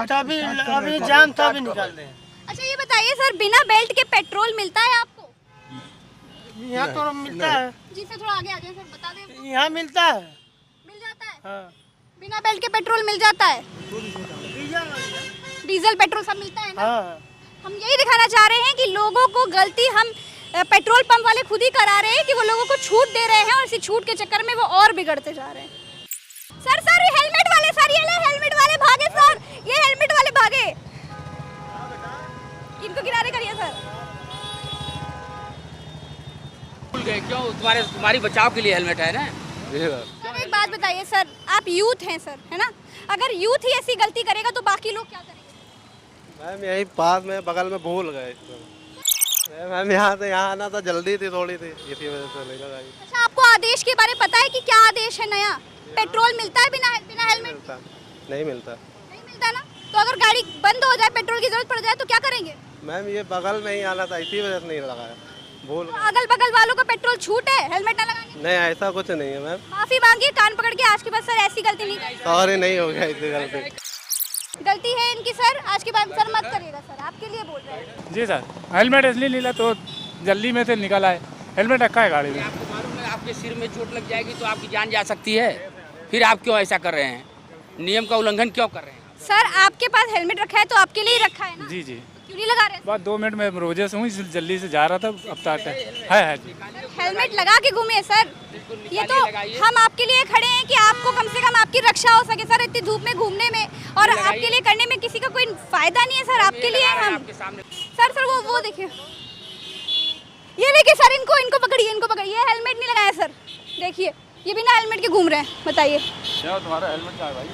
था, अभी जाम था, अभी निकाल रहे हैं। अच्छा ये बताइए सर, बिना बेल्ट के पेट्रोल मिलता है आपको? यहाँ तो मिलता है, जी सर थोड़ा आगे आ जाए सर, बता दें। यहाँ मिलता है। मिल जाता है? हाँ। बिना बेल्ट के पेट्रोल मिल जाता है? डीजल पेट्रोल सब मिलता है ना? हाँ। हम यही दिखाना चाह रहे हैं कि लोगों को गलती हम पेट्रोल पंप वाले खुद ही करा रहे हैं कि वो लोगों को छूट दे रहे हैं और इसी छूट के चक्कर में वो और बिगड़ते जा रहे हैं। सर हेलमेट वाले, सर ये ले हेलमेट वाले भागे सर, ये हेलमेट वाले भागे, इनको किनारे करिए सर। भूल गए क्यों? तुम्हारी बचाव के लिए हेलमेट है ना। सर एक बात बताइए सर, आप यूथ हैं सर, है ना? अगर यूथ ही ऐसी गलती करेगा तो बाकी लोग क्या करेंगे? मैम यही पास में बगल में भूल गए। मैम यहाँ से यहाँ आना तो जल्दी थी, थोड़ी थी, इसी वजह से लेकर आई। अच्छा आपको आदेश के बारे में पता है कि क्या आदेश है नया? पेट्रोल मिलता है बिना हेलमेट? नहीं मिलता। नहीं मिलता ना? तो अगर गाड़ी बंद हो जाए, पेट्रोल की जरूरत पड़ जाए तो क्या करेंगे? मैम ये बगल में ही आना था, इसी वजह से नहीं लगाया, भूल तो अगल बगल वालों को पेट्रोल छूट है हेलमेट ना लगाने की? नहीं, ऐसा कुछ नहीं है मैम। माफी मांगिए, कान पकड़ के, आज के बाद सर ऐसी गलती नहीं करेंगे। सॉरी, नहीं हो गया इतनी गलती। गलती है इनकी सर, आज के बाद सर मत करिएगा सर, आपके लिए बोल रहे हैं। जी सर, हेलमेट इसलिए नहीं ला तो जल्दी में से निकल आए, हेलमेट रखा है गाड़ी में। आपको मालूम है आपके सिर में चोट लग जाएगी तो आपकी जान जा सकती है, फिर आप क्यों ऐसा कर रहे हैं? नियम का उल्लंघन क्यों कर रहे हैं? सर आपके पास हेलमेट रखा है तो आपके लिए ही रखा है ना? जी जी, तो क्यों नहीं लगा रहे? बस 2 मिनट में रोजे से हूँ, इसलिए जल्दी से जा रहा था, अब तक है जी। हेलमेट लगा के घूमिए सर, ये तो हम आपके लिए खड़े हैं कि आपको कम से कम आपकी रक्षा हो सके सर, इतनी धूप में घूमने में और आपके लिए करने में किसी का कोई फायदा नहीं है सर, आपके लिए हम। सर वो देखिए, ये देखिए सर, इनको पकड़िए, हेलमेट नहीं लगाया सर, देखिए ये बिना हेलमेट के घूम रहे हैं, बताइए। तुम्हारा हेलमेट कहाँ है भाई?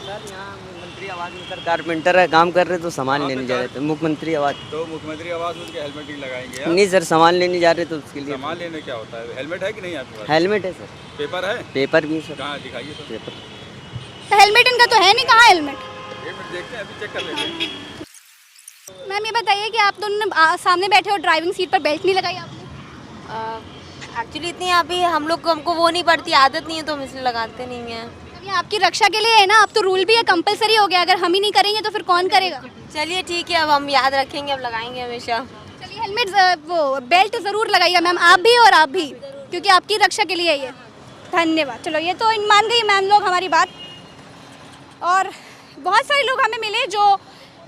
सर यहाँ मुख्यमंत्री आवास में सर कारपेंटर है, काम कर रहे तो सामान लेने जा रहे थे मुख्यमंत्री आवास। तो मुख्यमंत्री आवास में उसके हेलमेट नहीं लगाएंगे आप? नहीं सर, सामान लेने जा रहे तो उसके लिए। सामान लेने क्या होता है? हेलमेट है कि नहीं आपके पास? हेलमेट है सर। पेपर है? पेपर भी है सर। कहाँ दिखाइए तो। पेपर तो हेलमेट इनका तो है नहीं, कहाँ हेलमेट? हेलमेट देखते हैं, अभी चेक कर लेते हैं। मैम ये बताइए कि आप दोनों ने सामने बैठे हो, ड्राइविंग सीट पर बेल्ट नहीं लगाई आपने? एक्चुअली इतनी अभी हम लोग को हमको वो नहीं पड़ती, आदत नहीं है तो हम इसलिए लगाते नहीं हैं। ये आपकी रक्षा के लिए है ना, अब तो रूल भी है, कंपलसरी हो गया, अगर हम ही नहीं करेंगे तो फिर कौन करेगा? चलिए ठीक है, अब हम याद रखेंगे, अब लगाएंगे हमेशा। चलिए हेलमेट वो बेल्ट ज़रूर लगाइएगा मैम, आप भी और आप भी, क्योंकि आपकी रक्षा के लिए ये। धन्यवाद। चलो ये तो मान गई मैम लोग हमारी बात, और बहुत सारे लोग हमें मिले जो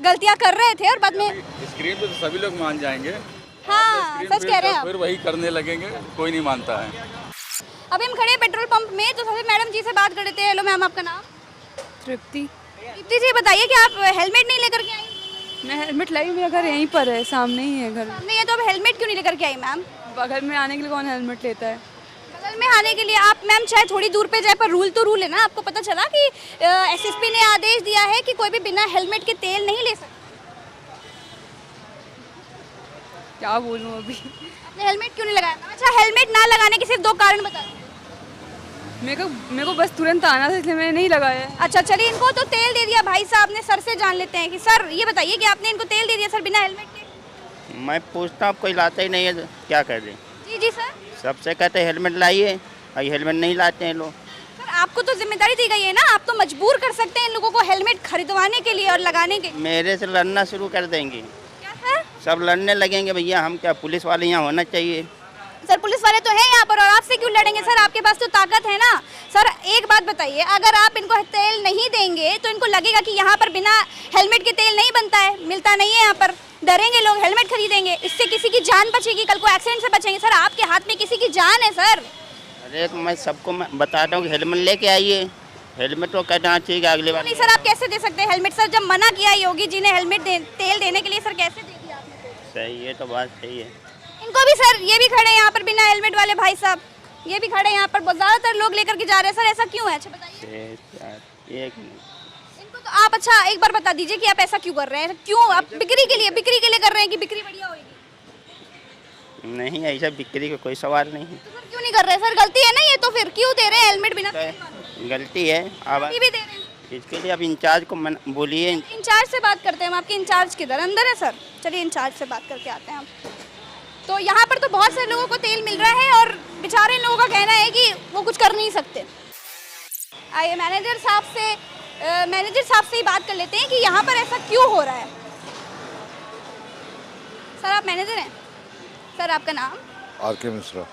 गलतियाँ कर रहे थे और बाद में स्क्रीन पे तो सभी लोग मान जाएंगे। हाँ सच कह रहे हैं आप। फिर वही करने लगेंगे, कोई नहीं मानता है। अभी हम खड़े हैं पेट्रोल पंप में, तो सबसे मैडम जी से बात कर लेते हैं। हेलो मैम, आपका नाम? तृप्ति। तृप्ति जी बताइए कि आप हेलमेट नहीं लेकर के आई? मैं हेलमेट लाई, मेरा घर यहीं पर है, सामने ही है घर। सामने है तो अब हेलमेट क्यों नहीं लेकर के आई मैम? बगल में आने के लिए कौन हेलमेट लेता है? बगल में आने के लिए आप मैम चाहे थोड़ी दूर पे जाए, पर रूल तो रूल है ना। आपको पता चला कि एसएसपी ने आदेश दिया है कि कोई भी बिना हेलमेट के तेल नहीं ले सकता। क्या बोलूँ अभी? आपने हेलमेट क्यों नहीं लगाया? अच्छा हेलमेट ना लगाने के सिर्फ 2 कारण बता दो। मेरे को बस तुरंत आना था, इसलिए मैंने नहीं लगाया। अच्छा चलिए, इनको तो तेल दे दिया भाई साहब ने। सर से जान लेते हैं कि सर ये बताइए कि आपने इनको तेल दे दिया सर बिना हेलमेट के? मैं पूछता हूँ, कोई लाता ही नहीं है, क्या कर दें? जी जी सर। सबसे कहते हैं हेलमेट लाइए, और हेलमेट नहीं लाते हैं लोग। सर आपको तो जिम्मेदारी दी गई है ना, आप तो मजबूर कर सकते हैं इन लोगों को हेलमेट खरीदवाने के लिए और लगाने के। मेरे से लड़ना शुरू कर देंगे, क्या सर? सब लड़ने लगेंगे। भैया हम क्या, पुलिस वाले यहाँ होना चाहिए। सर पुलिस वाले तो हैं यहाँ पर, और आपसे क्यों लड़ेंगे सर? आपके पास तो ताकत है ना। सर एक बात बताइए, अगर आप इनको तेल नहीं देंगे तो इनको लगेगा कि यहाँ पर बिना हेलमेट के तेल नहीं बनता है, मिलता नहीं है यहाँ पर, डरेंगे लोग, हेलमेट खरीदेंगे, इससे किसी की जान बचेगी, कल को एक्सीडेंट से बचेंगे। सर आपके हाथ में किसी की जान है सर। अरे तो मैं सबको बताता हूँ कि हेलमेट लेके आइए, हेलमेट तो कहना चाहिए अगले बार। नहीं सर, आप कैसे दे सकते हैं हेलमेट? सर जब मना किया योगी जी ने हेलमेट तेल देने के लिए, सर कैसे दे दिया आपने? सही है, तो बात सही है। इनको भी सर, ये भी खड़े यहाँ पर बिना हेलमेट वाले भाई साहब, ये भी खड़े यहाँ पर, ज्यादातर लोग लेकर के जा रहे हैं सर, ऐसा क्यों है? अच्छा बताइए। इनको तो आप अच्छा एक बार बता दीजिए कि आप ऐसा क्यों कर रहे हैं? क्यों आप बिक्री के लिए कर रहे हैं कि बिक्री बढ़िया होगी? नहीं, ऐसा बिक्री का कोई सवाल नहीं है। तो सर क्यों नहीं कर रहे हैं? सर गलती है ना ये, तो फिर क्यों दे रहे हैं हेलमेट बिना? गलती है, अब भी दे रहे हैं इसके लिए आप इंचार्ज को बोलिए। इंचार्ज से बात करते हैं हम। आपके इंचार्ज किधर? अंदर है सर? चलिए इंचार्ज से बात करके आते हैं हम। तो यहाँ पर तो बहुत से लोगों को तेल मिल रहा है और बेचारे लोगों का कहना है कि वो कुछ कर नहीं सकते। आइए मैनेजर साहब से मैनेजर साहब से ही बात कर लेते हैं कि यहाँ पर ऐसा क्यों हो रहा है। सर आप मैनेजर हैं? सर आपका नाम? आर.के. मिश्रा।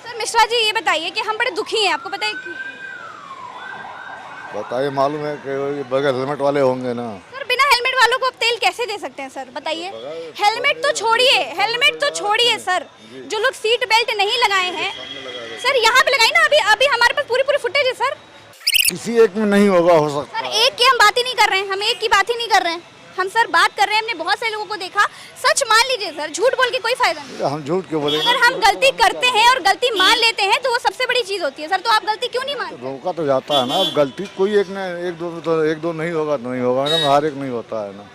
सर मिश्रा जी ये बताइए कि हम बड़े दुखी हैं, आपको पता है क्यों? बताइए, मालूम है कि बगैर हेलमेट वाले होंगे ना। सर बिना हेलमेट वालों को आप तेल कैसे दे सकते हैं सर, बताइए। हेलमेट तो छोड़िए सर, जो लोग सीट बेल्ट नहीं लगाए हैं सर यहाँ पे लगाई ना, अभी हमारे पास पूरी फुटेज है सर। किसी एक में नहीं होगा, हो सकता सर एक की हम बात ही नहीं कर रहे हैं, हम एक की बात ही नहीं कर रहे हैं, हम सर बात कर रहे हैं, हमने बहुत से लोगों को देखा। सच मान लीजिए सर, झूठ बोल के कोई फायदा नहीं। हम झूठ क्यों बोलेंगे? अगर हम गलती करते हैं और गलती मान लेते हैं तो वो सबसे बड़ी चीज होती है सर। तो आप गलती क्यों नहीं मानते? रोका तो जाता है ना, अब गलती कोई एक दो नहीं होगा तो नहीं होगा ना, हर एक नहीं होता है ना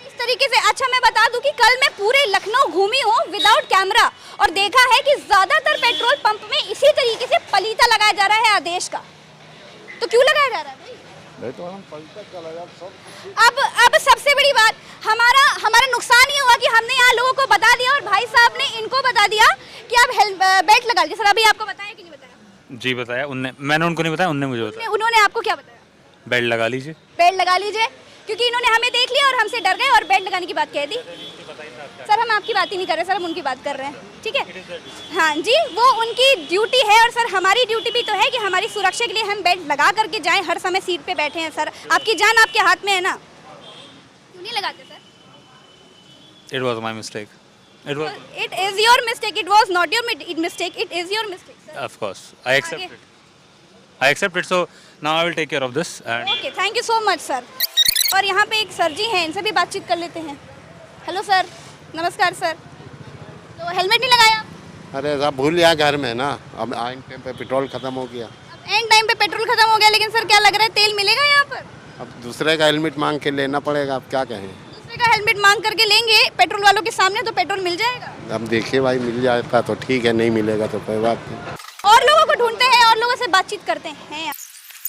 इस तरीके से। अच्छा मैं बता दूं कि कल मैं पूरे लखनऊ घूमी हूँ विदाउट कैमरा और देखा है कि ज्यादातर पेट्रोल पंप में इसी तरीके से पलीता लगाया जा रहा है आदेश का। तो क्यों लगाया जा रहा है भाई? नहीं तो हम पलटा चला जाए। अब सबसे बड़ी बात, हमारा नुकसान ये हुआ कि हमने यहाँ लोगों को बता दिया और भाई साहब ने इनको बता दिया कि आप बेल्ट लगा लीजिए। सर अभी आपको बताया कि नहीं बताया? जी बताया मैंने उनको नहीं बताया, उनने मुझे बताया। उन्होंने आपको क्या बताया? बेल्ट लगा लीजिए। बेल्ट लगा लीजिए, क्योंकि इन्होंने हमें देख लिया और हमसे डर गए और बेल्ट लगाने की बात कह दी। सर हम आपकी बात ही नहीं कर रहे सर, हम उनकी बात कर रहे हैं, ठीक है? हाँ जी, वो उनकी ड्यूटी है और सर हमारी ड्यूटी भी तो है कि हमारी सुरक्षा के लिए हम बेल्ट लगा करके जाएं, हर समय सीट पे बैठे हैं सर। आपकी जान आपके हाथ में है ना, क्यों नहीं लगाते sir? It was my mistake. It is your mistake. It was not your mistake. It is your mistake, sir. Of course, I accept it. So now I will take care of this. Okay, thank you so much, sir. और यहाँ पे एक sir जी हैं, इनसे भी बातचीत कर लेते हैं। हेलो सर, नमस्कार सर। तो हेलमेट नहीं लगाया? अरे साहब भूल गया घर में ना, अब एंड टाइम पे पेट्रोल खत्म हो गया। अब एंड टाइम पे पेट्रोल खत्म हो गया, लेकिन सर क्या लग रहा है तेल मिलेगा यहाँ पर? अब दूसरे का हेलमेट मांग के लेना पड़ेगा, अब क्या कहें। दूसरे का हेलमेट मांग करके लेंगे पेट्रोल वालों के सामने तो पेट्रोल मिल जाएगा? अब देखिए भाई, मिल जाएगा तो ठीक है, नहीं मिलेगा तो कोई बात नहीं। और लोगों को ढूंढते हैं और लोगों से बातचीत करते हैं।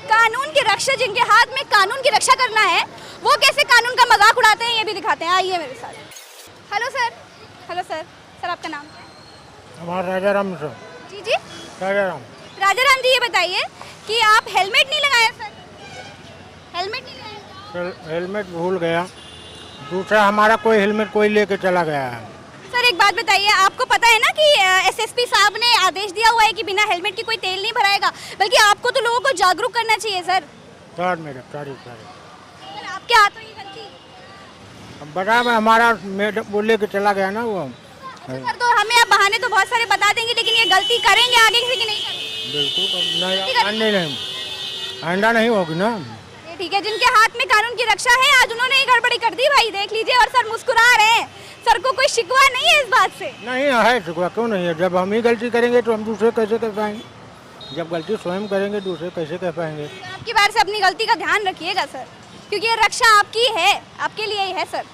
कानून की रक्षा, जिनके हाथ में कानून की रक्षा करना है, वो कैसे कानून का मजाक उड़ाते हैं ये भी दिखाते हैं। आइए मेरे साथ। Hello sir. Hello sir, sir आपका नाम क्या है? हमारा राजा राम सर। जी जी, राजा राम जी ये बताइए कि आप हेलमेट नहीं लगाए सर? हेलमेट नहीं लगाए सर, हेलमेट भूल गया, दूसरा हमारा कोई हेलमेट कोई लेके चला गया है। सर एक बात बताइए, आपको पता है ना कि एसएसपी साहब ने आदेश दिया हुआ है कि बिना हेलमेट के कोई तेल नहीं भराएगा, बल्कि आपको तो लोगों को जागरूक करना चाहिए सर। सर आपके हाथों ये गलती? बता मैं हमारा वो लेके चला गया ना वो। सर तो हमें आप बहाने तो बहुत सारे बता देंगे, लेकिन ये गलती करेंगे आगे से कि नहीं करेंगे? बिल्कुल नहीं, आइंदा नहीं होगी ना। ये ठीक है, जिनके हाथ में कानून की रक्षा है आज उन्होंने ही गड़बड़ी कर दी भाई, देख लीजिए। और सर मुस्कुरा रहे हैं, सर को कोई शिकवा नहीं है इस बात से? नहीं है शिकवा, क्यों नहीं है? जब हम ही गलती करेंगे तो हम दूसरे कैसे कर पाएंगे? जब गलती स्वयं करेंगे दूसरे कैसे कर पाएंगे? तो आपकी बार से अपनी गलती का ध्यान रखिएगा सर, क्योंकि ये रक्षा आपकी है, आपके लिए ही है सर।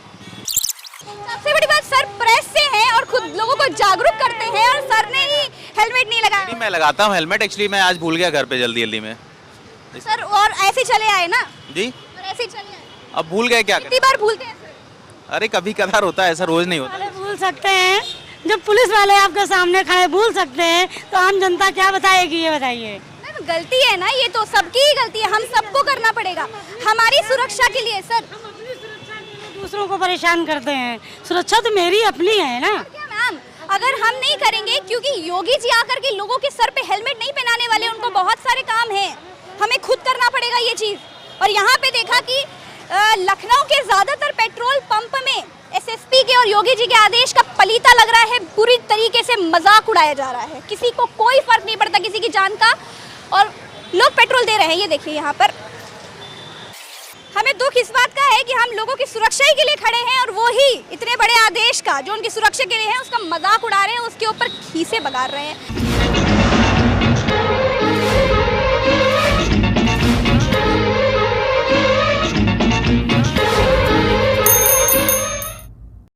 सबसे बड़ी बात, सर प्रेस से हैं और खुद लोगों को जागरूक करते हैं और सर ने ही हेलमेट नहीं लगाया। नहीं, मैं लगाता हूँ हेलमेट, एक्चुअली मैं आज भूल गया घर पे जल्दी में सर। और ऐसे चले आए ना जी, और ऐसे चले आए। अब भूल गए क्या कितनी बार भूलते हैं सर? अरे कभी कभार होता है, ऐसा रोज नहीं होता। भूल सकते हैं, जब पुलिस वाले आपके सामने खड़े भूल सकते हैं तो आम जनता क्या बताएगी, ये बताइए। गलती है ना, ये तो सबकी ही गलती है, हम सबको करना पड़ेगा हमारी सुरक्षा के लिए सर। दूसरों को परेशान करते हैं, सुरक्षा तो मेरी अपनी है ना। क्या मैम, अगर हम नहीं करेंगे, क्योंकि योगी जी आकर के लोगों के सर पे हेलमेट नहीं पहनाने वाले, उनको बहुत सारे काम हैं, हमें खुद करना पड़ेगा ये चीज। और यहाँ पे देखा कि लखनऊ के ज्यादातर पेट्रोल पंप में एसएसपी के और योगी जी के आदेश का पलीता लग रहा है, पूरी तरीके से मजाक उड़ाया जा रहा है, किसी को कोई फर्क नहीं पड़ता किसी की जान का, और लोग पेट्रोल दे रहे हैं। ये देखिए यहाँ पर हमें दुख इस बात का है कि हम लोगों की सुरक्षा ही के लिए खड़े हैं और वो ही इतने बड़े आदेश का जो उनकी सुरक्षा के लिए है उसका मजाक उड़ा रहे हैं, उसके ऊपर खीसे बगार रहे हैं।